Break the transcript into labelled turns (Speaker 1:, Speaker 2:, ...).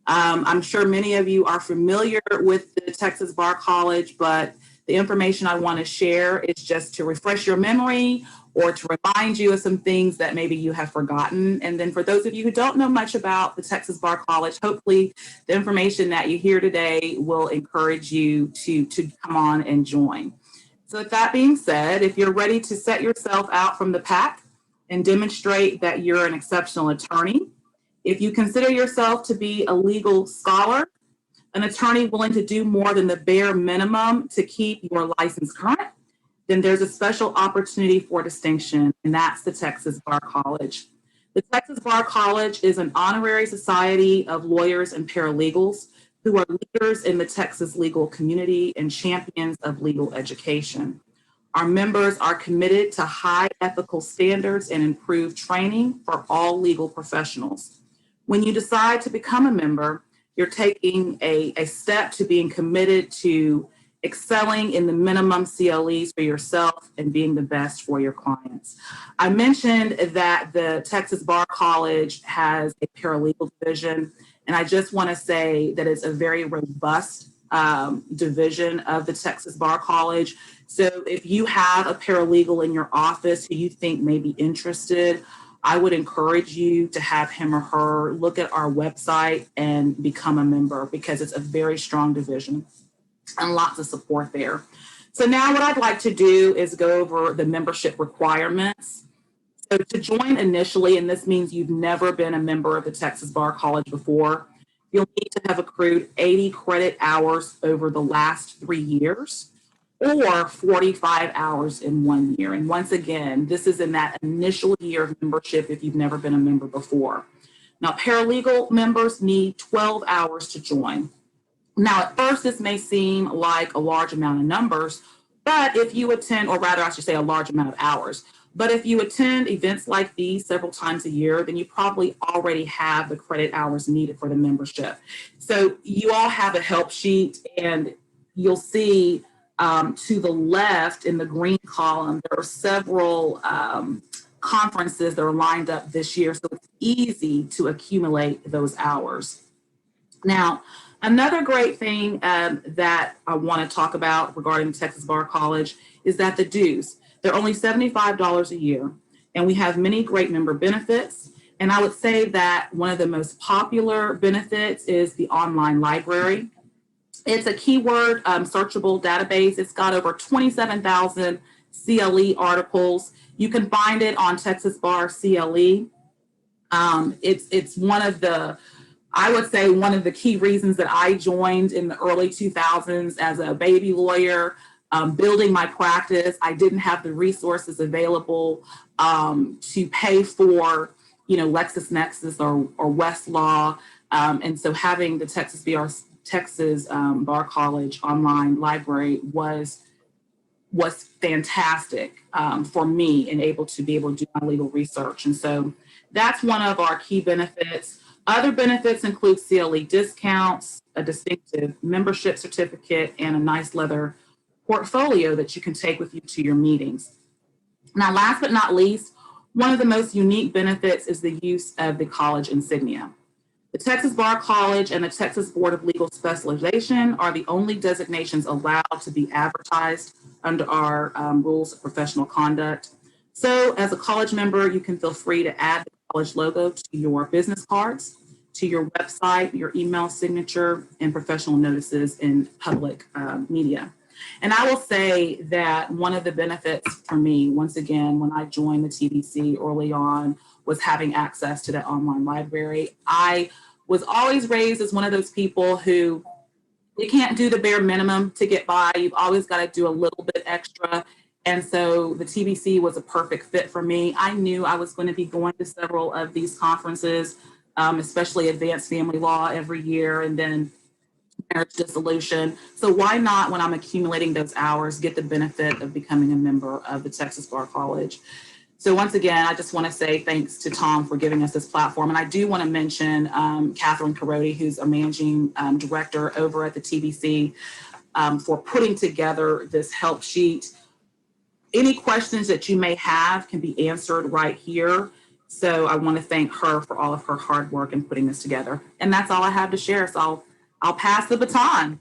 Speaker 1: I'm sure many of you are familiar with the Texas Bar College, but the information I want to share is just to refresh your memory or to remind you of some things that maybe you have forgotten. And then for those of you who don't know much about the Texas Bar College, hopefully the information that you hear today will encourage you to come on and join. So with that being said, if you're ready to set yourself out from the pack and demonstrate that you're an exceptional attorney, if you consider yourself to be a legal scholar, an attorney willing to do more than the bare minimum to keep your license current, then there's a special opportunity for distinction, and that's the Texas Bar College. The Texas Bar College is an honorary society of lawyers and paralegals who are leaders in the Texas legal community and champions of legal education. Our members are committed to high ethical standards and improved training for all legal professionals. When you decide to become a member, you're taking a step to being committed to excelling in the minimum CLEs for yourself and being the best for your clients. I mentioned that the Texas Bar College has a paralegal division, and I just want to say that it's a very robust division of the Texas Bar College. So if you have a paralegal in your office who you think may be interested, I would encourage you to have him or her look at our website and become a member, because it's a very strong division and lots of support there. So now what I'd like to do is go over the membership requirements. So to join initially, and this means you've never been a member of the Texas Bar College before, you'll need to have accrued 80 credit hours over the last 3 years, or 45 hours in 1 year. And once again, this is in that initial year of membership if you've never been a member before. Now, paralegal members need 12 hours to join. Now, at first, this may seem like a large amount of numbers, but if you attend, or rather, I should say a large amount of hours, but if you attend events like these several times a year, then you probably already have the credit hours needed for the membership. So you all have a help sheet, and you'll see to the left in the green column, there are several conferences that are lined up this year, so it's easy to accumulate those hours. Now, another great thing that I want to talk about regarding Texas Bar College is that the dues, they're only $75 a year, and we have many great member benefits. And I would say that one of the most popular benefits is the online library. It's a keyword searchable database. It's got over 27,000 CLE articles. You can find it on Texas Bar CLE. It's one of the, I would say, one of the key reasons that I joined in the early 2000s as a baby lawyer, building my practice. I didn't have the resources available to pay for, LexisNexis or Westlaw. And so having the Texas Bar College online library was fantastic for me and able to do my legal research. And so that's one of our key benefits. Other benefits include CLE discounts, a distinctive membership certificate, and a nice leather portfolio that you can take with you to your meetings. Now, last but not least, one of the most unique benefits is the use of the College Insignia. The Texas Bar College and the Texas Board of Legal Specialization are the only designations allowed to be advertised under our rules of professional conduct. So as a college member, you can feel free to add the college logo to your business cards, to your website, your email signature, and professional notices in public media. And I will say that one of the benefits for me, once again, when I joined the TBC early on, was having access to that online library. I was always raised as one of those people who, you can't do the bare minimum to get by. You've always got to do a little bit extra. And so the TBC was a perfect fit for me. I knew I was going to be going to several of these conferences, especially advanced family law every year, and then marriage dissolution. So why not, when I'm accumulating those hours, get the benefit of becoming a member of the Texas Bar College? So once again, I just want to say thanks to Tom for giving us this platform. And I do want to mention Catherine Carodi, who's a managing director over at the TBC, for putting together this help sheet. Any questions that you may have can be answered right here. So I want to thank her for all of her hard work in putting this together. And that's all I have to share. So I'll pass the baton.